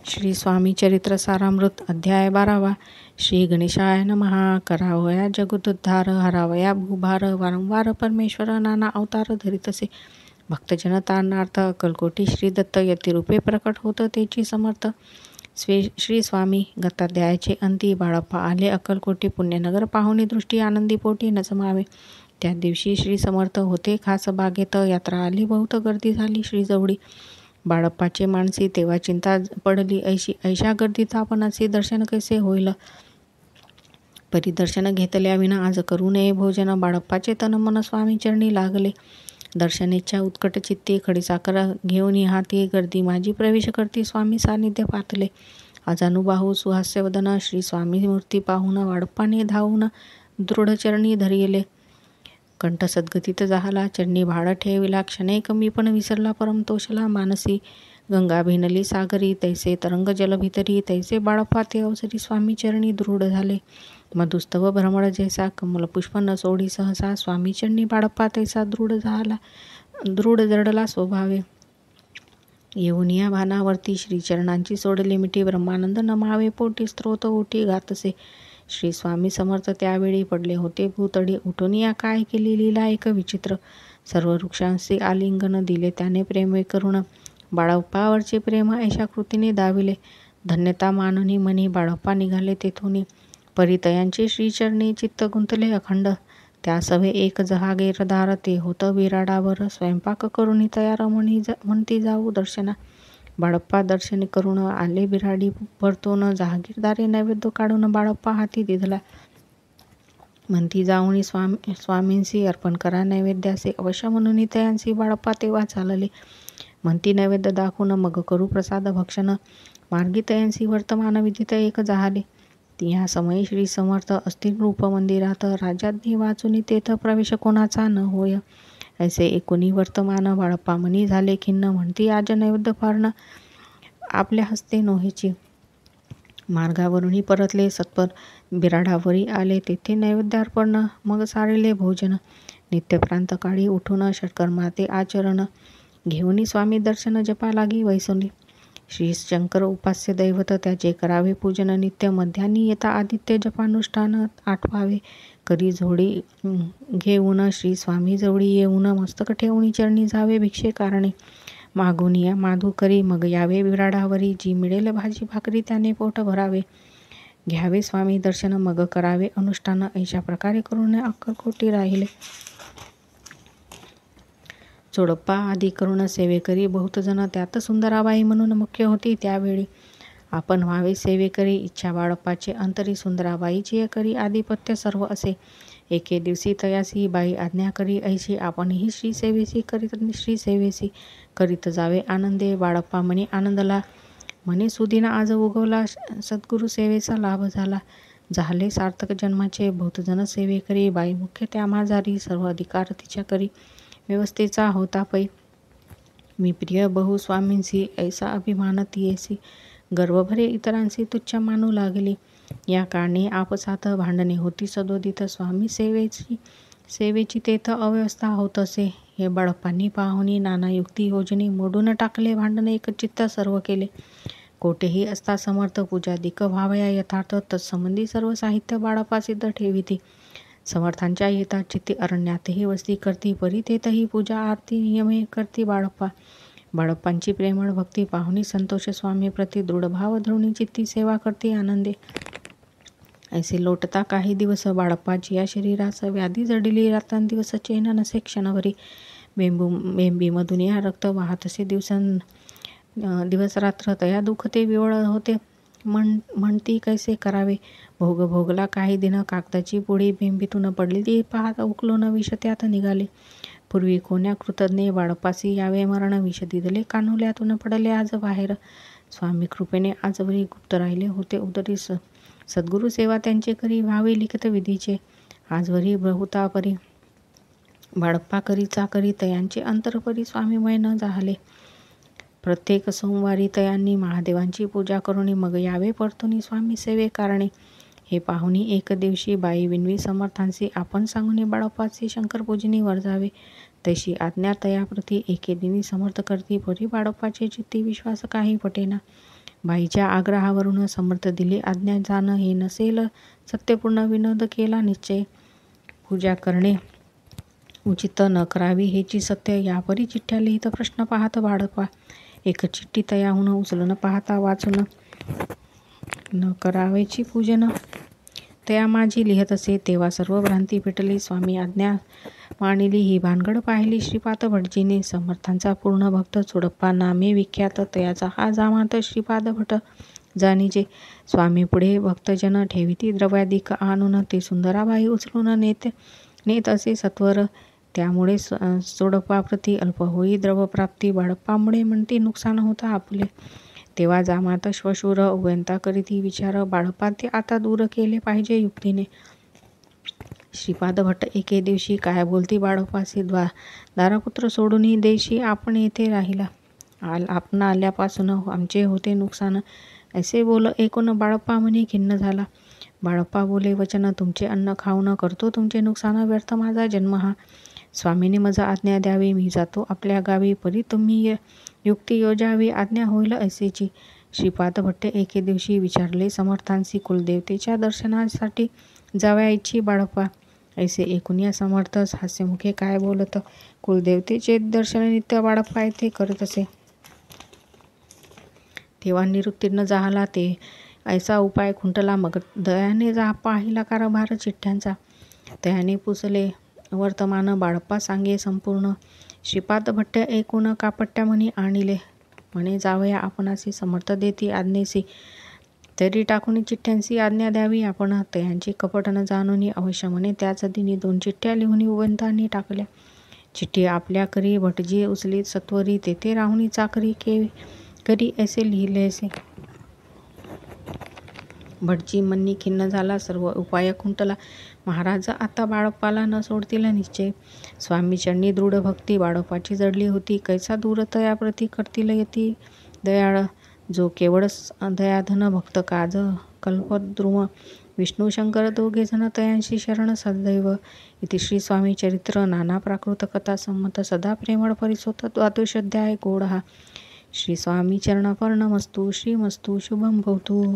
श्री स्वामी चरित्र सारामृत अध्याय 12वा. श्री गणेशाय नमः. करावया जगदुद्धार, हरावया भूभार, वारंवार परमेश्वर नाना अवतार धरितसे. भक्तजन तारणार्थ अक्कलकोटी श्री दत्त यतिरूपे प्रकट होत तेची समर्थ. श्री स्वामी गताध्यायाचे अंती. बाळप्पा आले अक्कलकोटी पुण्यनगर, पाहुणी दृष्टी आनंदी पोटी नजमावे. त्या दिवशी श्री समर्थ होते खास बागेत, यात्रा आली बहुत गर्दी झाली श्रीजवळी. बाळप्पाचे मानसी तेव्हा चिंता पडली, ऐशा गर्दीत आपणाचे दर्शन कैसे होईल. परिदर्शन घेतल्या विना आज करू नये भोजन. बाळप्पाचे तन मन स्वामी चरणी लागले. दर्शनेच्छा उत्कट चित्ती, खडीसाखर घेऊन हाती गर्दी माझी प्रवेश करती. स्वामी सानिध्य पातले. अजानुबाहू सुहास्यवदन, श्री स्वामी मूर्ती पाहून बाळप्पाने धावून दृढ चरणी धरिले. कंठ सद्गतीत झाला, चरणी भाड ठेविला. क्षणे कमी पण विसरला परमतोषला. मानसी गंगा भिनली सागरी, तैसे तरंग जल भितरी. तैसे बाळप्पा ते अवसरी स्वामी चरणी दृढ झाले. मधुस्तव भ्रमळ जैसा, कमल पुष्प न सोडी सहसा. स्वामी चरणी बाळप्पा तैसा दृढ जडला स्वभावे. येऊन या भानावरती श्रीचरणांची सोडली मिठी. ब्रह्मानंद नमावे पोटी, स्त्रोत ओटी गातसे. श्री स्वामी समर्थ त्यावेळी पडले होते भूतडी. उठून या काय केली लीला एक विचित्र. सर्व वृक्षांचे आलिंगन दिले त्याने प्रेम करुण. बाळप्पावरचे प्रेम ऐशा कृतीने दाविले. धन्यता माननी मनी बाळप्पा निघाले तेथून. परितयांचे श्रीचरणी चित्त गुंतले अखंड. त्या सवे एक जहागीरदार, ते होतं बिराडावर. स्वयंपाक करुणी तयार म्हणती जाऊ दर्शना. बाळप्पा दर्शन करून आले बिराडी परतून. जहागीरदारे नैवेद्य काढून बाळप्पा हाती दिधला. म्हणती जाऊनी स्वामींसी अर्पण करा नैवेद्याचे. अवश्य म्हणून तयांसी बाळप्पा तेव्हा चालले. म्हणती नैवेद्य दाखवून मग करू प्रसाद भक्षण. मार्गी तयांसी वर्तमान विदित एक झाले. या समयी श्री समर्थ असतील रूप मंदिरात. राजाज्ञी वाचून तेथ प्रवेश कोणाचा न होय. ऐसे एकुणी वर्तमान बाळप्पा मनी झाले खिन्न. म्हणती आज नैवेद्य फारण आपल्या हस्ते नोहेची. मार्गावरूनही परतले सत्पर बिराडावरी आले. तेथे नैवेद्यार्पण मग सारिले भोजन. नित्यप्रांतकाळी उठून षटकर्माते आचरण. घेऊनी स्वामी दर्शन जपा लागी वैसुली. श्री शंकर उपास्य दैवत, त्याचे करावे पूजन नित्य. मध्यान्ही येता आदित्य जपानुष्ठान आठवावे. करी झोडी घेऊन श्री स्वामी जवळी येऊन. मस्तक ठेवून चरणी जावे भिक्षे कारणे. मागून या माधू करी मग यावे बिराडावरी. जी मिळेल भाजी भाकरी त्याने पोट भरावे. घ्यावे स्वामी दर्शन मग करावे अनुष्ठान. अशा प्रकारे करून अक्कलकोटी राहिले. चोडप्पा आदी करून सेवेकरी बहुत जण. त्यात सुंदराबाई म्हणून मुख्य होती त्यावेळी. आपण व्हावे सेवेकरी इच्छा बाळप्पाचे अंतरी. सुंदराबाईची करी आधिपत्य सर्व असे. एके दिवशी तयासी बाई आज्ञा करी ऐशी. आपणही श्रीसेवेसी करीत जावे आनंदे. बाळप्पा म्हणे आनंदला. म्हणे सुदिन आज उगवला, सद्गुरु सेवेचा लाभ झाला. झाले सार्थक जन्माचे. बहुत जण सेवेकरी, बाई मुख्य त्या माझारी. सर्व अधिकार तिच्या करी, व्यवस्थेचा होता पै. मी प्रिय बहु स्वामींसी, ऐसा अभिमान तियेसी. गर्वभरे इतरांशी तुच्छ मानू लागली. या कारणे आपसात भांडणे होती सदोदित. स्वामी सेवेची तेथ अव्यवस्था होत असे. हे बाळप्पांनी पाहुनी नाना युक्ती योजने मोडून टाकले. भांडणे एकचित्त सर्व केले. कोठेही असता समर्थ पूजादिक व्हावया यथार्थ. तत्संबंधी सर्व साहित्य बाळप्पा सिद्ध ठेविती. समर्थांच्या येता चित्ती अरण्यातही वस्ती करती. परी तेथही पूजा आरती नियमे करती बाळप्पा. बाळप्पांची प्रेमळ भक्ती पाहुनी संतोष स्वामी प्रति दृढ भाव धरुणी चित्ती सेवा करती आनंदे. ऐसे लोटता काही दिवस बाळप्पाची या शरीरास व्याधी जडली. रात्रंदिवस चैन नसे क्षणभरी. बेंबीमधून या रक्त वाहतसे दिवस रात्र. तया दुखते विवळ होते. म्हणती कैसे करावे. भोगला काही दिन. कागदाची पोळी बेंबीतून पडली ती पाहत उकलून विष त्यात निघाले. पूर्वी कोण्या कृतज्ञ बाळप्पासी यावे मरण. विष दिदले कान्हुल्यातून पडले आज बाहेर. स्वामी कृपेने आजवरी गुप्त राहिले होते उदरी. सद्गुरु सेवा त्यांचे करी व्हावे लिखित विधीचे. आजवरी बहुता परी बाळप्पा करीचा करी. तयांचे अंतरपरी स्वामीमय न झाले. प्रत्येक सोमवारी तयांनी महादेवांची पूजा करून मग यावे परतुनी स्वामी सेवे कारणे. हे पाहुनी एक दिवशी बाई विनवी समर्थांसी. आपण सांगून बाळप्पाची शंकरपूजनी वर जावे. तशी आज्ञा तयाप्रती एके दिनी समर्थ करती. परी बाळप्पाचे चित्ती विश्वास काही पटेना. बाईच्या आग्रहावरून समर्थ दिले आज्ञा. जाणं हे नसेल सत्यपूर्ण विनोद केला निश्चय. पूजा करणे उचित न करावी हेची सत्य. यापरी चिठ्ठ्या लिहित प्रश्न पाहत बाळप्पा. एक चिठ्ठी तयाहून उचलून पाहता वाचून न करावेची पूजन. तया माझी लिहत असे तेव्हा सर्व भ्रांती पेटली. स्वामी आज्ञा मानिली ही भानगड पाहिली श्रीपाद भटजीने. समर्थांचा पूर्ण भक्त चोडप्पा नामे विख्यात. तयाचा हा जामात श्रीपाद भट जाणीजे. स्वामी पुढे भक्तजन ठेविती द्रव्याधिक आणून. ते सुंदराबाई उचलून नेत असे सत्वर. त्यामुळे चोडप्पाप्रती अल्प होई द्रवप्राप्ती. बाळप्पामुळे म्हणती नुकसान होता आपले. तेव्हा जामात श्वशूर उभयंता करीती विचार. बाळप्पा ते आता दूर केले पाहिजे युक्तीने. श्रीपाद भट्ट एके दिवशी काय बोलती बाळप्पासी. दारापुत्र सोडून देशी आपण येथे राहिला. आपण आल्यापासून आमचे होते नुकसान. असे बोल ऐकून बाळप्पा म्हणे खिन्न झाला. बाळप्पा बोले वचन तुमचे अन्न खाऊन करतो तुमचे नुकसान. व्यर्थ माझा जन्म हा. स्वामीने मज आज्ञा द्यावी मी जातो आपल्या गावी. परी तुम्ही युक्ती योजावी आज्ञा होईल ऐसेची. श्रीपाद भट्ट एके दिवशी विचारले समर्थांसी. कुलदेवतेच्या दर्शनासाठी जावयाची बाळप्पा. ऐसे ऐकून या समर्थ हास्यमुखे काय बोलत. कुलदेवतेचे दर्शन नित्य बाळप्पा येथे करत असे. तेव्हा निरुत्तीर्ण झाला ते ऐसा उपाय खुंटला. मग दयाने पाहिला कारभार चिठ्ठ्यांचा. दयाने पुसले वर्तमान बाळप्पा सांगे संपूर्ण. श्रीपाद भट्ट ऐकून कापट्या म्हणी आणिले. म्हणे जावया आपणासी समर्थ देती आज्ञेसी. तरी टाकून चिठ्ठ्यांसी आज्ञा द्यावी आपण. तयांची कपट न जाणून अवश्य म्हणे. त्याच दिनी 2 चिठ्ठ्या लिहून उभयंतांनी टाकल्या. चिठ्ठी आपल्या करी भटजी उचलीत सत्वरी. तेथे राहुनी चाकरी करी ऐसे लिहिले असे. भटजी मन्नी खिन्न झाला. सर्व उपाय खुंटला. महाराज आता बाळप्पाला न सोडतील निश्चय. स्वामी चरणी दृढ भक्ती बाळप्पाची जडली होती. कैसा दूर तयाप्रती करतील यती दयाळ. जो केवळ दयाधन भक्त काज कल्पद्रुम. विष्णू शंकर दोघे जण तयांशी शरण सदैव. इति श्री स्वामी चरित्र नाना प्राकृत कथा संमत. सदा प्रेमळ परिसोत द्वादशोध्याय गोड हा. श्री स्वामी चरणपर्णमस्तु. श्रीमस्तु शुभम भवतु.